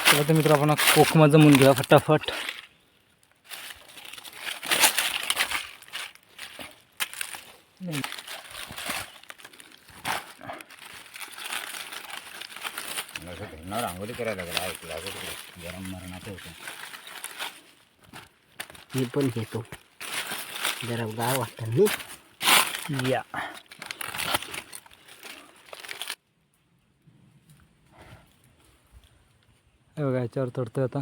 चला तर मित्र आपण कोकमा जमून घेऊया फटाफट. रांगोळी करायला लागला गरम मरणाचं होतं. मी पण घेतो जरा गाव वाटतं मी. या हे बघा याच्यावर तोडतोय आता.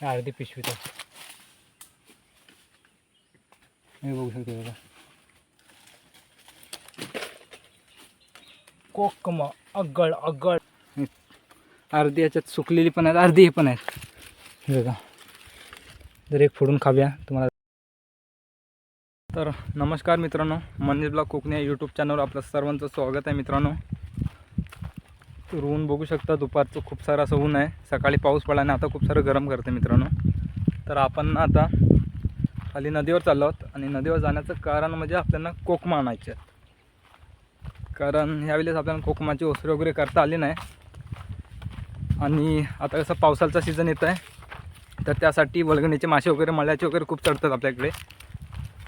अर्धी पिशवी तर हे बघू शकतो बघा. कोकमा अगळ अगळ अर्धी याच्यात सुकलेली पण आहेत, अर्धी ही पण आहेत. हे बघा जर एक फोडून खाऊया तुम्हाला. तर नमस्कार मित्रांनो, मनीष ब्लॉग कोकणी या यूट्यूब चॅनलवर आपलं सर्वांचं स्वागत आहे मित्रांनो. तर ऊन बघू शकता, दुपारचं खूप सारं असं ऊन आहे. सकाळी पाऊस पडला आणि आता खूप सारं गरम करते मित्रांनो. तर आपण आता खाली नदीवर चाललो आहोत आणि नदीवर जाण्याचं कारण म्हणजे आपल्याला कोकमा आणायचे आहेत. कारण ह्यावेळेस आपल्याला कोकमाची ओसरी वगैरे करता आली नाही आणि आता कसं पावसाचा सीझन येत आहे तर त्यासाठी वल्गणीचे मासे वगैरे मळ्याचे वगैरे खूप चढतात आपल्याकडे.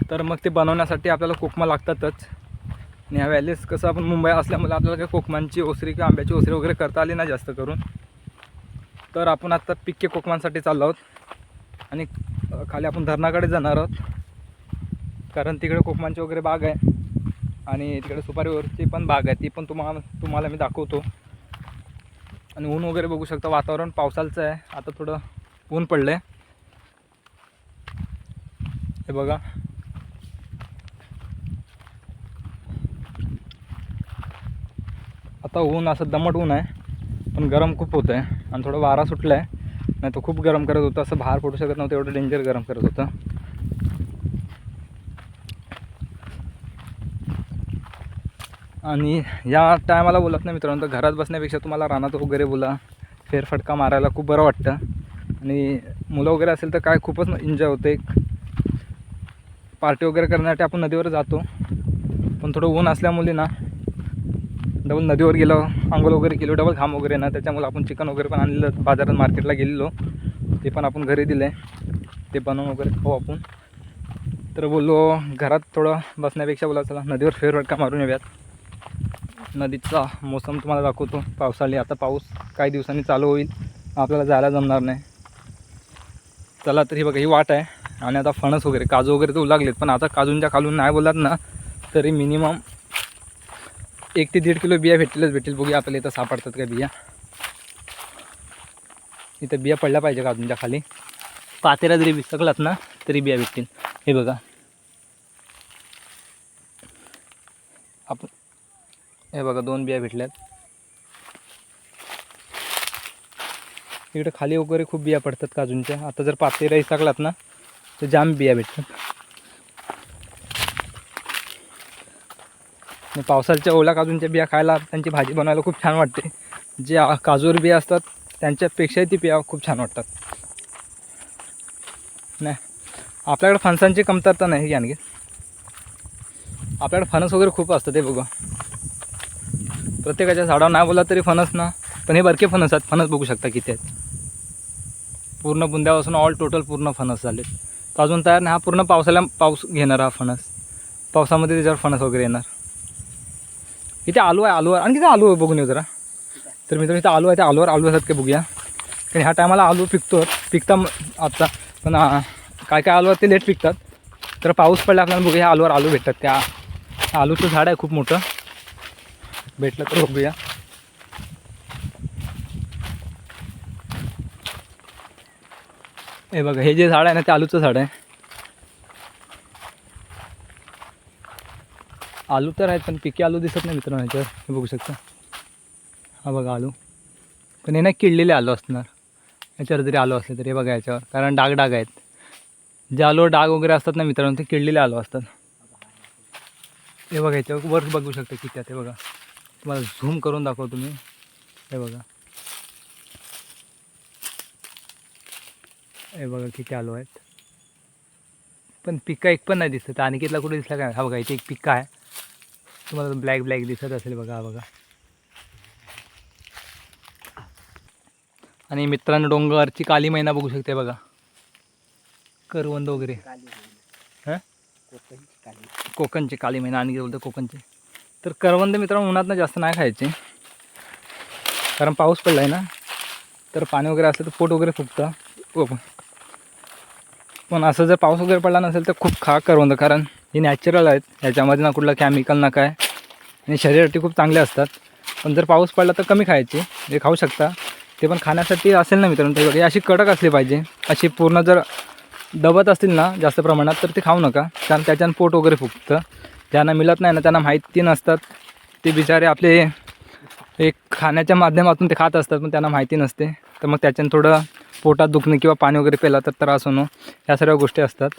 तर मग ते बनवण्यासाठी आपल्याला कोकमा लागतातच. आणि ह्यावेळेस कसं आपण मुंबई असल्यामुळे आपल्याला काही कोकमांची ओसरी किंवा आंब्याची ओसरी वगैरे करता आली नाही जास्त करून. तर आपण आता पिक्के कोकमांसाठी चाललो आहोत आणि खाली आपण धरणाकडे जाणार आहोत. कारण तिकडे कोकमांची वगैरे बाग आहे आणि तिकडे सुपारीवरची पण बाग आहे, ती पण तुम्हाला मी दाखवतो. आणि ऊन वगैरे बघू शकता, वातावरण पावसाचं आहे. आता थोडं ऊन पडलं आहे हे बघा. आता ऊन असं दमट ऊन आहे पण गरम खूप होतं आहे आणि थोडं वारा सुटला आहे. नाही तर खूप गरम करत होतं, असं बाहेर पडू शकत नव्हतं, एवढं डेंजर गरम करत होतं. आणि या टायमाला बोलत नाही मित्रांनो, तर घरात बसण्यापेक्षा तुम्हाला रानात वगैरे बोला फेरफटका मारायला खूप बरं वाटतं. आणि मुलं वगैरे असेल तर काय खूपच एन्जॉय होतं. एक पार्टी वगैरे करण्यासाठी आपण नदीवर जातो, पण थोडं ऊन असल्यामुळे ना डबल नदीवर गेलो, आंघोळ वगैरे केलो, डबल घाम वगैरे ना, त्याच्यामुळे आपण चिकन वगैरे पण आणलेलं बाजारात मार्केटला गेलेलो, ते पण आपण घरी दिलं आहे, ते बनवून वगैरे खाऊ आपण. तर बोललो घरात थोडं बसण्यापेक्षा बोला चला नदीवर फेरफटका मारून येऊयात. नदीचा मोसम तुम्हाला दाखवतो पावसाळी. आता पाऊस काही दिवसांनी चालू होईल, आपल्याला जायला जमणार नाही. चला तरी बघा ही वाट आहे. आणि आता फणस वगैरे काजू वगैरे तर लागलेत, पण आता काजूंच्या खालून नाही बोलात ना तरी मिनिमम 1 ते 1.5 किलो बिया भेटेल. बघूया आपल्याला इथं सापडतात का बिया. इथं बिया पडल्या पाहिजे काजूंच्या खाली. पातेला जरी विसकलात ना तरी बिया भेटतील. हे बघा आपण, हे बघा 2 बिया भेटल्यात. इकडे खाली वगैरे खूप बिया पडतात काजूंच्या. आता जर पातेला विसकलात ना तर जाम बिया भेटतात. आणि पावसाळ्याच्या ओल्या काजूंच्या बिया खायला त्यांची भाजी बनवायला खूप छान वाटते. जे काजूवर बिया असतात त्यांच्यापेक्षाही ती बिया खूप छान वाटतात. नाही आपल्याकडे फणसांची कमतरता नाही आणखी, आपल्याकडे फणस वगैरे खूप असतं. ते बघा प्रत्येकाच्या झाडावर नाही बोला तरी फणस ना, पण हे बारके फणस आहेत. फणस बघू शकता किती आहेत, पूर्ण बुंद्यापासून ऑल टोटल पूर्ण फणस झाले. तर अजून तयार नाही, हा पूर्ण पाऊस घेणार हा फणस. पावसामध्ये त्याच्यावर फणस वगैरे येणार. इथे आलू आहे, आलूवर आणखी काय आलू आहे बघून येऊ जरा. तर मित्रांनो इथं आलू आहे, त्या आलूवर आलू असतात काय बघूया. कारण ह्या टायमाला आलू पिकता आता, पण काय काय आलूवर ते लेट पिकतात. तर पाऊस पडला आपल्याला बघूया ह्या आलूवर आलू भेटतात. त्या आलूचं झाड आहे खूप मोठं, भेटलं तर बघूया. हे बघा हे जे झाड आहे ना ते आलूचं झाड आहे. आलू तर आहेत पण पिके आलू दिसत नाही मित्रांनो ह्याच्यावर. हे बघू शकता, हा बघा आलू, पण हे नाही किडलेले आलू असणार याच्यावर जरी आलू असले तरी. हे बघा याच्यावर कारण डाग आहेत. जे आलूवर डाग वगैरे असतात ना मित्रांनो ते किडलेले आलू असतात. हे बघा याच्यावर वर बघू शकता किती आहे ते बघा. तुम्हाला झूम करून दाखवतो मी. हे बघा, हे बघा किती आलू आहेत, पण पिक्का एक पण नाही दिसत. अनिकेतला कुठे दिसला काय? हा बघा इथे एक पिक्का आहे, तुम्हाला ब्लॅक ब्लॅक दिसत असेल बघा, हा बघा. आणि मित्रांनो डोंगरची काली मैना बघू शकते बघा, करवंद वगैरे. हां कोकणची काली मैना आणि बोलतो कोकणची. तर करवंद मित्रांनो उन्हातनं जास्त नाही खायचे, कारण पाऊस पडला आहे ना, तर पाणी वगैरे असलं तर पोट वगैरे फुगतं. पण असं जर पाऊस वगैरे पडला नसेल तर खूप खा करवंद, कारण हे नॅचरल आहेत, ह्याच्यामध्ये ना कुठलं केमिकल ना काय, आणि शरीरासाठी खूप चांगले असतात. पण जर पाऊस पडला तर कमी खायचे, हे खाऊ शकता. ते पण खाण्यासाठी असेल ना मित्रांनो, ते अशी कडक असली पाहिजे, अशी पूर्ण जर दबत असतील ना जास्त प्रमाणात तर ते खाऊ नका, कारण त्याच्यानं पोट वगैरे फुगतं. ज्यांना मिळत नाही ना, त्यांना माहिती नसतात, ते बिचारे आपले एक खाण्याच्या माध्यमातून ते खात असतात, पण त्यांना माहिती नसते. तर मग त्याच्यानं थोडं पोटात दुखणं किंवा पाणी वगैरे प्यायला तर त्रास होणं, ह्या सर्व गोष्टी असतात.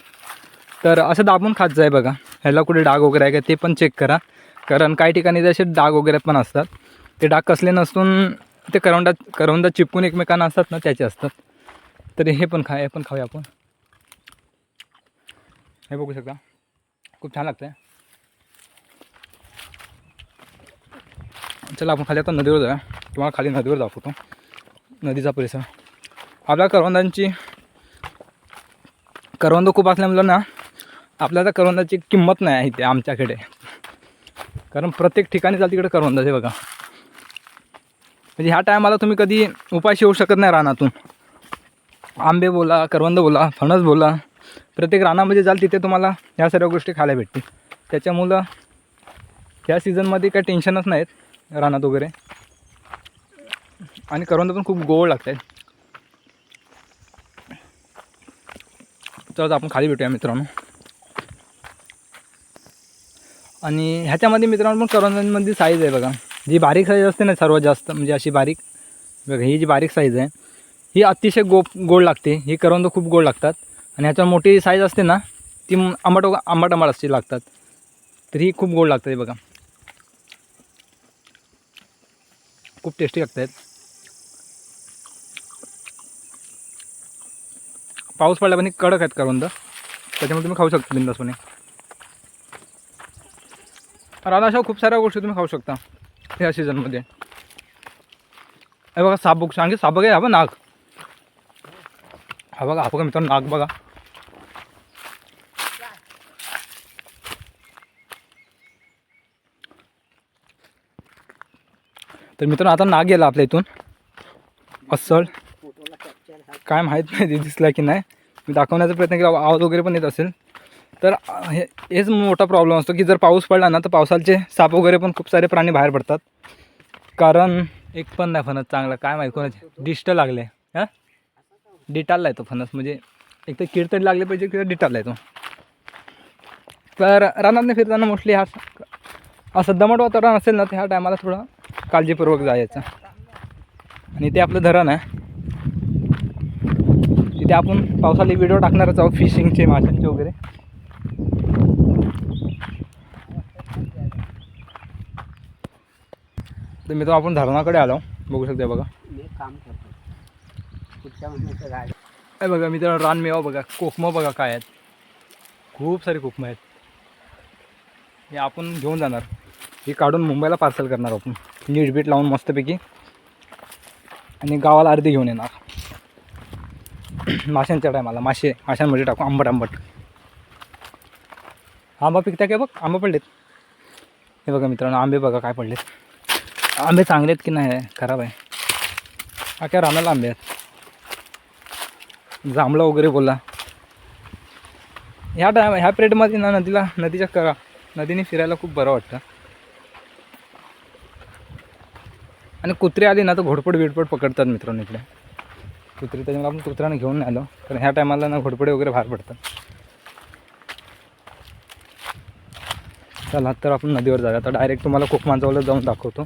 तर असं दाबून खात जाय बघा. ह्याला कुठे डाग वगैरे आहे का ते पण चेक करा, कारण काही ठिकाणी जसे डाग वगैरे पण असतात, ते डाग कसले नसून ते करवंदात चिपकून एकमेकांना असतात ना, त्याचे असतात. तर हे पण हे पण खाऊया आपण. हे बघू शकता, खूप छान लागतं आहे. चला आपण खाली आता नदीवर जाऊया, तुम्हाला खाली नदीवर दाखवतो नदीचा परिसर. आपल्या करवंद खूप असल्यामुळं ना आपल्याला करवंदाची किंमत नाही आहे इथे आमच्याकडे, कारण प्रत्येक ठिकाणी चाल तिकडे करवंदाच आहे बघा. म्हणजे ह्या टायमाला तुम्ही कधी उपाशी येऊ शकत नाही रानातून. आंबे बोला, करवंद बोला, फणस बोला, प्रत्येक रानामध्ये जाल तिथे तुम्हाला ह्या सर्व गोष्टी खायला भेटतील. त्याच्यामुळं ह्या सीझनमध्ये काही टेन्शनच नाहीत रानात वगैरे. आणि करवंद पण खूप गोड लागत आहेत. तर आपण खाली भेटूया मित्रांनो. आणि ह्याच्यामध्ये मित्रांनो पण करवंदांमध्ये साईज आहे बघा, जी बारीक साईज असते ना सर्वात जास्त, म्हणजे अशी बारीक बघा, ही जी बारीक साईज आहे ही अतिशय गोड लागते. ही करवंद खूप गोड लागतात. आणि ह्याच्यावर मोठी साईज असते ना ती आंबट अशी लागतात, तर ही खूप गोड लागते बघा, खूप टेस्टी लागतात. पाऊस पडला पण कडक आहेत करवंद, त्याच्यामुळे तुम्ही खाऊ शकता बिंदासपणे. रानात अशा खूप साऱ्या गोष्टी तुम्ही खाऊ शकता ह्या सीझनमध्ये. हे बघा साप बघू, सांगे साप बघा, हा बघा नाग, हा बघा मित्रांनो नाग बघा. तर मित्रांनो आता नाग गेला आपल्या इथून अस्सल, काय माहीत नाही ते दिसला की नाही, मी दाखवण्याचा प्रयत्न केला, आवाज वगैरे पण येत असेल. तर हेच मोठा प्रॉब्लेम असतो की जर पाऊस पडला ना तर पावसाचे साप वगैरे पण खूप सारे प्राणी बाहेर पडतात, कारण एक पण नाही फणस चांगला, काय माहिती कोणाचे डिस्ट लागले. हां डिटालला आहे तो फणस, म्हणजे एक तर कीड तरी लागले पाहिजे किंवा डिटालला आहे तो. तर रानातनं फिरताना मोस्टली हा असं दमट वातावरण असेल ना तर ह्या टायमाला थोडं काळजीपूर्वक जायचं. आणि ते आपलं धरण आहे, तिथे आपण पावसाळी व्हिडिओ टाकणारच आहोत फिशिंगचे, माशांचे वगैरे. तर मित्रांनो आपण धरणाकडे आलो, बघू शकता बघा. मी काम करतो पुढच्या महिन्याचं गाडी. काय बघा मित्रांनो रानमेवा बघा, कोकमं बघा काय आहेत, खूप सारे कोकमं आहेत. हे आपण घेऊन जाणार, हे काढून मुंबईला पार्सल करणार आपण नीट बीट लावून मस्तपैकी, आणि गावाला अर्धी घेऊन येणार. माशांच्या टायमाला माशांमध्ये टाकू आंबट. आंबा पिकता काय बघ, आंबा पडलेत. हे बघा मित्रांनो आंबे बघा काय पडलेत. आंबे चांगले आहेत की नाही खराब आहे, हा काय रानाला आंबे आहेत. जांभळं वगैरे बोला. ह्या पिरियडमध्ये ना नदीने फिरायला खूप बरं वाटतं. आणि कुत्री आली ना तर घोडपड पकडतात मित्रांनो इकडे कुत्री, त्याच्यामुळे आपण कुत्र्यानं घेऊन नाही आलो, कारण ह्या टायमाला ना घोडपडे वगैरे बाहेर पडतात. चला तर आपण नदीवर जाऊया आता, डायरेक्ट तुम्हाला कोकमांजवळ जाऊन दाखवतो.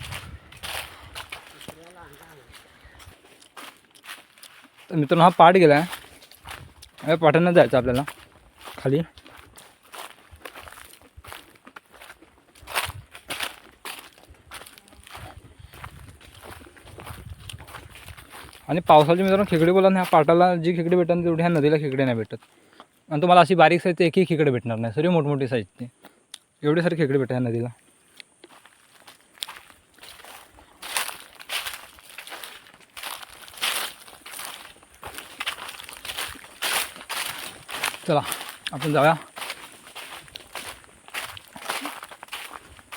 तर मित्रांनो हा पाट गेला आहे, पाटांना जायचं आपल्याला खाली. आणि पावसाच्या मित्रांनो खेकडे बोला ना, ह्या पाटाला जी खेकडे भेटतात तेवढी ह्या नदीला खेकडे नाही भेटत. आणि तुम्हाला अशी बारीक साईजची एकही खेकडे भेटणार नाही, सर्व मोठमोठी साईजची एवढे सारे खेकडे भेटतात ह्या नदीला. चला आपण जाऊया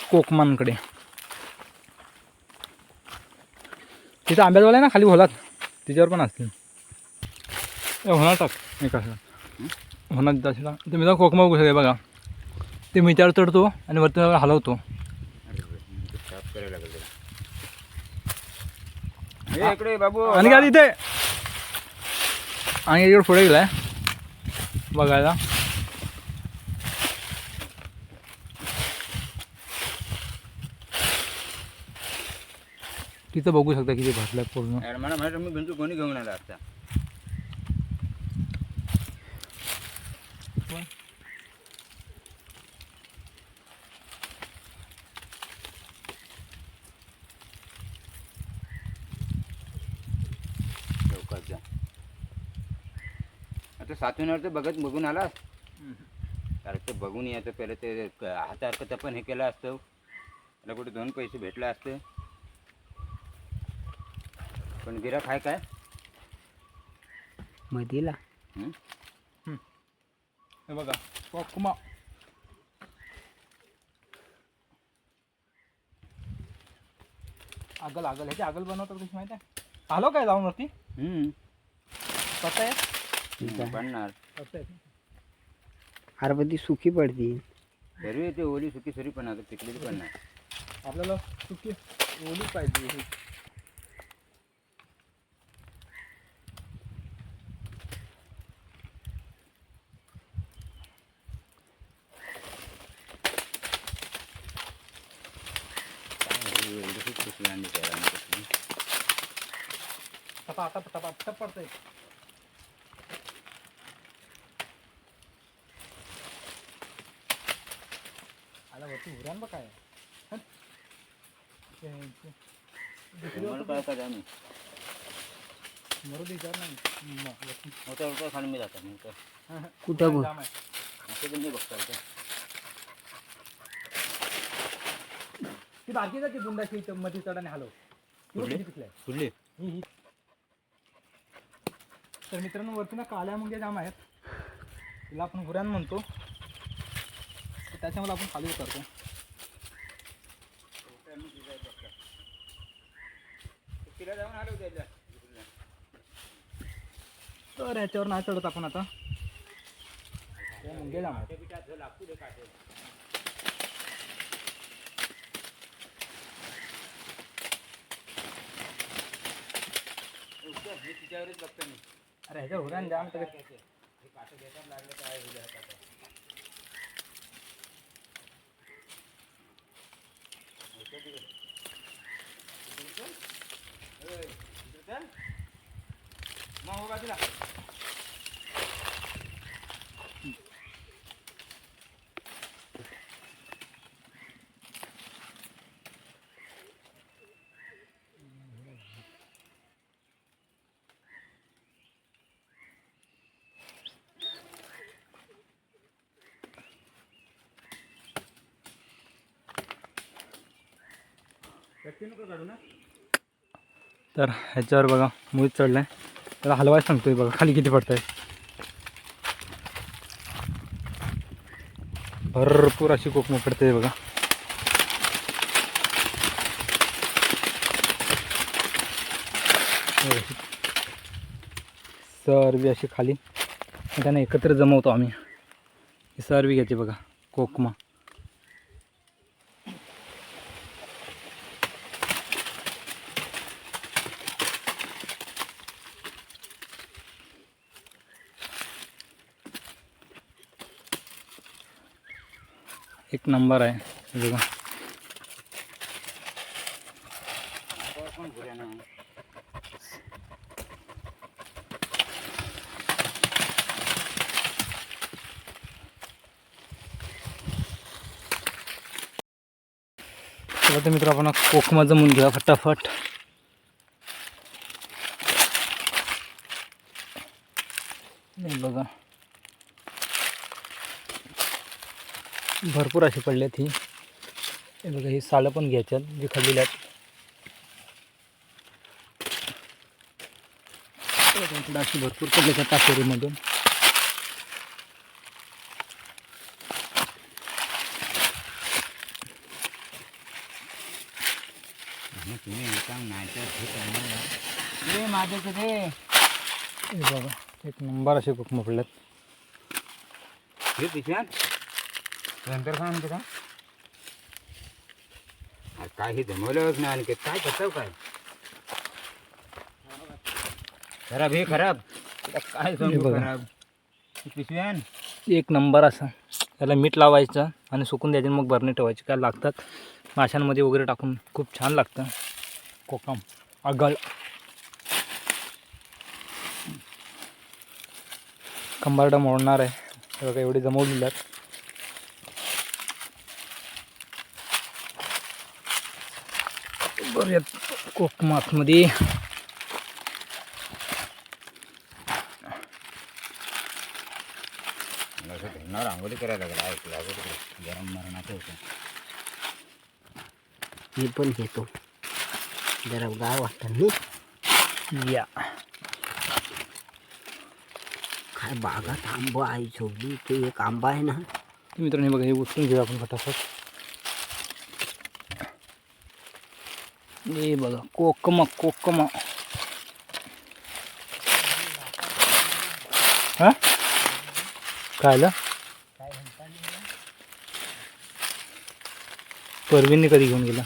कोकमानकडे. तिथं आंब्याजवळ आहे ना खाली होलात, तिच्यावर पण असतील. होणार टाक मी कसं होणार तसला तुम्ही जा कोकमा बघू शकता बघा. ते मिठावर चढतो आणि वरती हलवतो. साफ करायला लागेल त्याला. हे इकडे बाबू आणि काय तिथे आणि इकडे पुढे गेलाय बघायला. तिथं बघू शकता किती भरलं पूर्ण. यार मला माहिती मी भिंतू कोणी घेऊन आला आता. चौकात जा. आता सातवीनवर तर बघून आलास. अरे ते बघून यायचं पहिले ते हातासारखं पण हे केलं असतं. त्याला कुठे 2 पैसे भेटले असते. पण गिराक आहे काय मधीला हे बघा कोकमा. आगल आगल ह्याची आगल बनवतात कशी माहिती आहे. आलो काय जाऊन वरती कसं आहे बनणार. कसं आहे हरभती सुकी पडती. सर्व ते ओली सुकी सरी पण आता पिकलेली पण नाही. आपल्याला सुकी ओली पाहिजे. टपा टप टपा टप पडतंय. आला वरती उरान बघ काय काय का जाणे मरू दे विचार नाही. होता खाली मी जातात नंतर कुठं बघ असं पण नाही बघता होतं. ती बाकी जाते बुंदाची मध्ये चढाने हलव पिकलाय फुडली ही. तर मित्रांनो वरती ना काळ्या मुंग्या जाम आहेत. तिला आपण गुऱ्यान म्हणतो. त्याच्यामुळे आपण खाली उतरतो. तिला जाऊन आलो त्याला. तर ह्याच्यावर नाही चढत आपण आता. मुंग्या जाम आहेत. तिच्यावरच बघतो मी. अरे ह्याच्यावर उड्यान जाम तर काटे देतात लागले काय उद्या हातात. मग हो बाजूला. तर ह्याच्यावर बघा मुळीत चढलाय. त्याला हलवायच सांगतोय बघा खाली किती पडत आहे. भरपूर अशी कोकम पडते बघा. सर्वी अशी खाली त्यांना एकत्र जमवतो आम्ही. ही सर्वी घ्यायची बघा कोकमा. एक नंबर आहे हे बघा. पण घुऱ्या ना. चला तर मित्र आपण कोकमा जमून घ्या फटाफट. हे बघा भरपूर अशी पडल्यात. ही हे बघा ही सालं पण घ्यायच्यात जी खाल्लेली आहेत. अशी भरपूर पडल्याच्या टाकेरीमधून. तुम्ही सांग नाही तर हे करणार रे माझ्याचं ते हे बघा एक नंबर असे कोकम पडल्यात. हे पिशव्यात नंतर काय म्हणते का काय हे जमवलंच नाही आणि काय करताव काय खराब हे खराब काय सांगू बघा. खराब पिशव्यान एक नंबर असा. त्याला मीठ लावायचं आणि सुकून द्यायचे, मग बरणी ठेवायची. काय लागतात माशांमध्ये वगैरे टाकून खूप छान लागतं कोकम. आगळ कंबारडा मोडणार आहे. हे बघा एवढी जमवलेली आहेत. बरं कोकम आतमध्ये असं धरणावर आंघोळी करायला लागला ऐकलं गरम मरणाचं होतं. मी पण घेतो. जरा गाव वाटतं मी. या काय बागात आंबा आहे झोपली. ते एक आंबा आहे ना, तर मित्रांनो हे बघा हे उचलून घेऊ आपण फटाफट. हे बघा कोकम कोकम. हा काय आलं परवीनने कधी घेऊन गेला.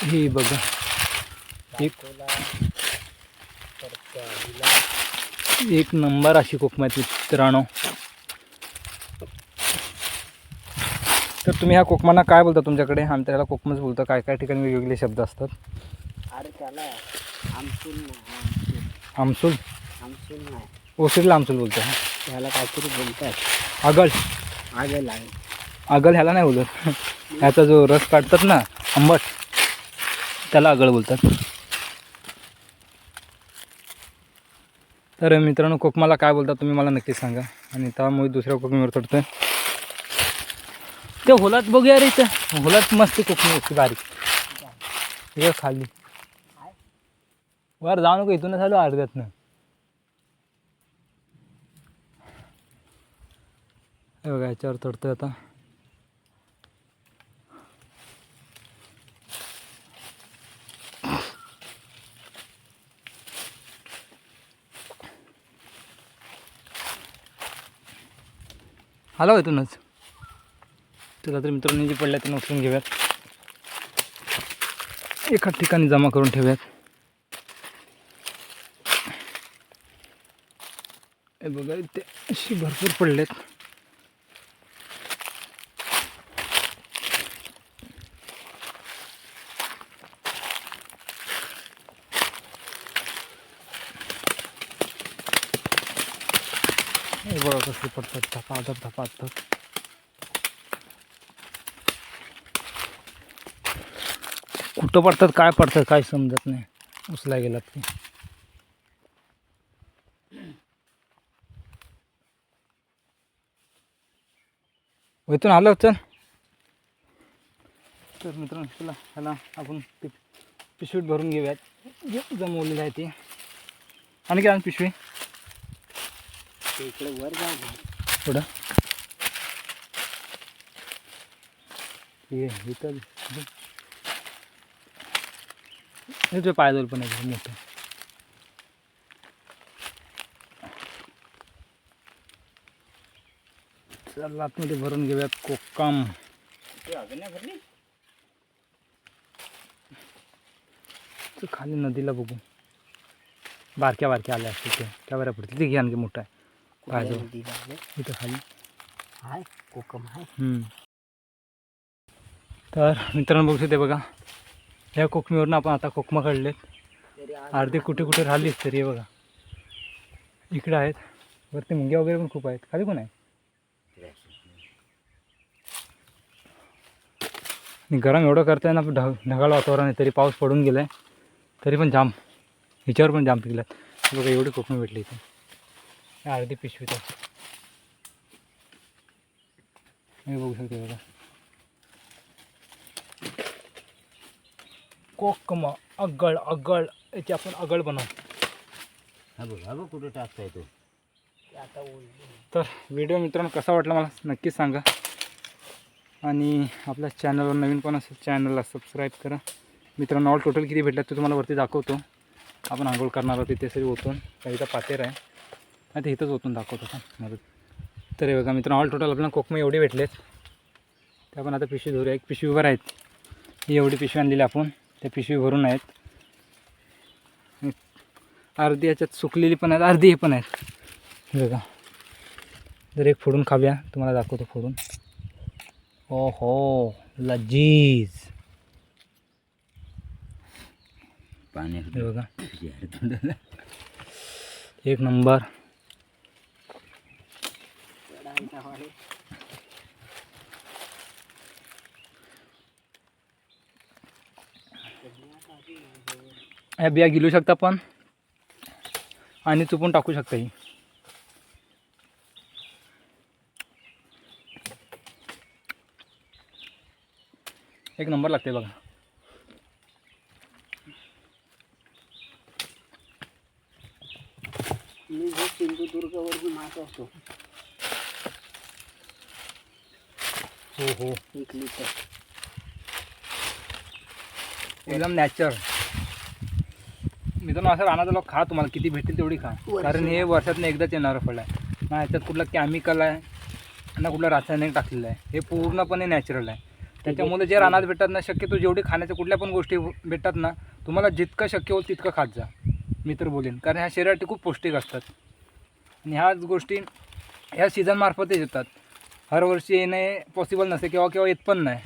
हे बघा एक नंबर अशी कोकम आहेत मित्रांनो. तर तुम्ही ह्या कोकमांना काय बोलता तुमच्याकडे? आम्ही त्याला कोकमच बोलतो. काय काय ठिकाणी वेगवेगळे शब्द असतात. अरे त्याला आमसूल आमसूल आमसूल नाही, ओसिडला आमसूल बोलतो. त्याला काहीतरी बोलतात. आगळ आगल आहे. आगळ ह्याला नाही बोलत. ह्याचा जो रस काढतात ना आंबट, त्याला आगळ बोलतात. तर मित्रांनो कोकमाला काय बोलतात तुम्ही मला नक्की सांगा. आणि त्यामुळे दुसऱ्या कोकमीवर चढतोय. ते होलात बघूया रे. इथं होलात मस्त कोकमी असते बारीक. हे खाली वर जाऊ नको, इथूनच आलो अर्ध्यातनं. हे बघा याच्यावर चढतोय आता. आलो इथूनच. चला तर मित्रांनी जे पडल्या त्यांना उचलून घेऊयात. एका ठिकाणी जमा करून ठेवूयात. हे बघा इथे अशी भरपूर पडलेत. हे बघा कसले पडतात धपाधप धपाधप. कुठं पडतात काय पडतात काय समजत नाही. उचला गेलात ते. इथून आलो चल. तर मित्रांनो चला ह्याला आपण पिशवीत भरून घेऊयात. जे जमवलेली आहे ती. आणि काय पिशवी ते इकडे वर जा ना. थोडं हे इथं हे पायदल पण आहे मोठं. चला आतमध्ये भरून घेऊयात कोकम. खाली नदीला बघू. बारक्या बारक्या आल्या असतील ते त्या बऱ्या पडतील. ते घे आणखी मोठा आहे पायजवळ नदीला आले. इथं खाली. हाय कोकम आहे. तर मित्रांनो बघू शकते बघा ह्या कोकमीवरून आपण आता कोकमा काढलेत. तरी आज अर्धे कुठे कुठे राहिलीच तरी हे बघा इकडे आहेत. वरती मुंग्या वगैरे पण खूप आहेत. खाली पण आहे. आणि गरम एवढं करताय ना ढगाळ वातावरण आहे. तरी पाऊस पडून गेलाय तरी पण जाम ह्याच्यावर पण जाम पिकल्यात. बघा एवढी कोकमी भेटली इथे. अर्धी पिशवीत आहे. हे बघू शकते बघा कोकम अगळ अगळ. याची आपण अगळ बनवू. हा बघ कुठे टाकता येतो. ते आता ओढली. तर व्हिडिओ मित्रांनो कसा वाटला मला नक्कीच सांगा. आणि आपल्या चॅनलवर नवीन पण असेल चॅनलला सबस्क्राईब करा. मित्रांनो ऑल टोटल किती भेटतात ते तुम्हाला वरती दाखवतो. आपण आंघोळ करणार आहोत तिथे सरी ओतून. काही इथं पातेर आहे आणि ते इथंच ओतून दाखवतो का मदत. तर हे बघा मित्रांनो ऑल टोटल आपल्याला कोकमे एवढे भेटलेत. ते आपण आता पिशवी धरूया. एक पिशवीवर आहेत. ही एवढी पिशवी आणलेली आपण त्या पिशवी भरून आहेत. अर्धी याच्यात सुकलेली पण आहेत, अर्धी हे पण आहेत. हे बघा जर एक फोडून खाऊया तुम्हाला दाखवतो फोडून. ओ हो लजीज. पाण्यात हे बघा जहर तोंडाला. एक नंबर. ह्या बिया गिलू शकता पण आणि चुपून टाकू शकता. ही एक नंबर लागते बघा. मी जो सिंधुदुर्गवर मास असतो हो हो 1 लिटर. एकदम नॅचरल. मित्रांनो असं रानाचं लोक खा, तुम्हाला किती भेटतील तेवढी खा. कारण हे वर्षातून एकदाच येणारं फळ आहे ना. ह्याच्यात कुठलं केमिकल आहे ना कुठलं रासायनिक टाकलेलं आहे. हे पूर्णपणे नॅचरल आहे. त्याच्यामुळे जे रानात भेटतात ना शक्यतो जेवढी खाण्याच्या कुठल्या पण गोष्टी भेटतात ना तुम्हाला जितकं शक्य होईल तितकं खात जा मी तर बोलेन. कारण ह्या शरीरासाठी खूप पौष्टिक असतात आणि ह्याच गोष्टी ह्या सीझनमार्फतच येतात. हर वर्षी येणे पॉसिबल नसते किंवा केव्हा येत पण नाही.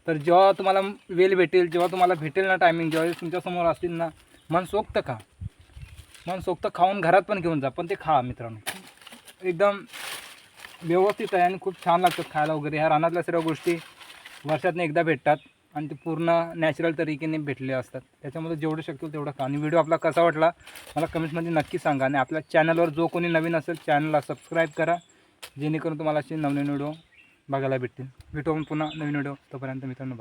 तर जेव्हा तुम्हाला वेल भेटेल जेव्हा तुम्हाला भेटेल ना टायमिंग जेव्हा तुमच्यासमोर असतील ना मनसोक्त खा. मनसोक्त खाऊन घरात पण घेऊन जा पण ते खा मित्रांनो. एकदम व्यवस्थित आहे आणि खूप छान लागतात खायला वगैरे. ह्या रानातल्या सर्व गोष्टी वर्षातून एकदा भेटतात आणि ते पूर्ण नॅचरल तरीकेने भेटले असतात. त्याच्यामध्ये जेवढं शक्य होईल तेवढं खा. आणि व्हिडिओ आपला कसा वाटला मला कमेंट्समध्ये नक्की सांगा. आणि आपल्या चॅनलवर जो कोणी नवीन असेल चॅनलला सबस्क्राईब करा जेणेकरून तुम्हाला असे नवनवीन व्हिडिओ बघायला भेटतील. भेटू आपण पुन्हा नवीन व्हिडिओ. तोपर्यंत मित्रांनो.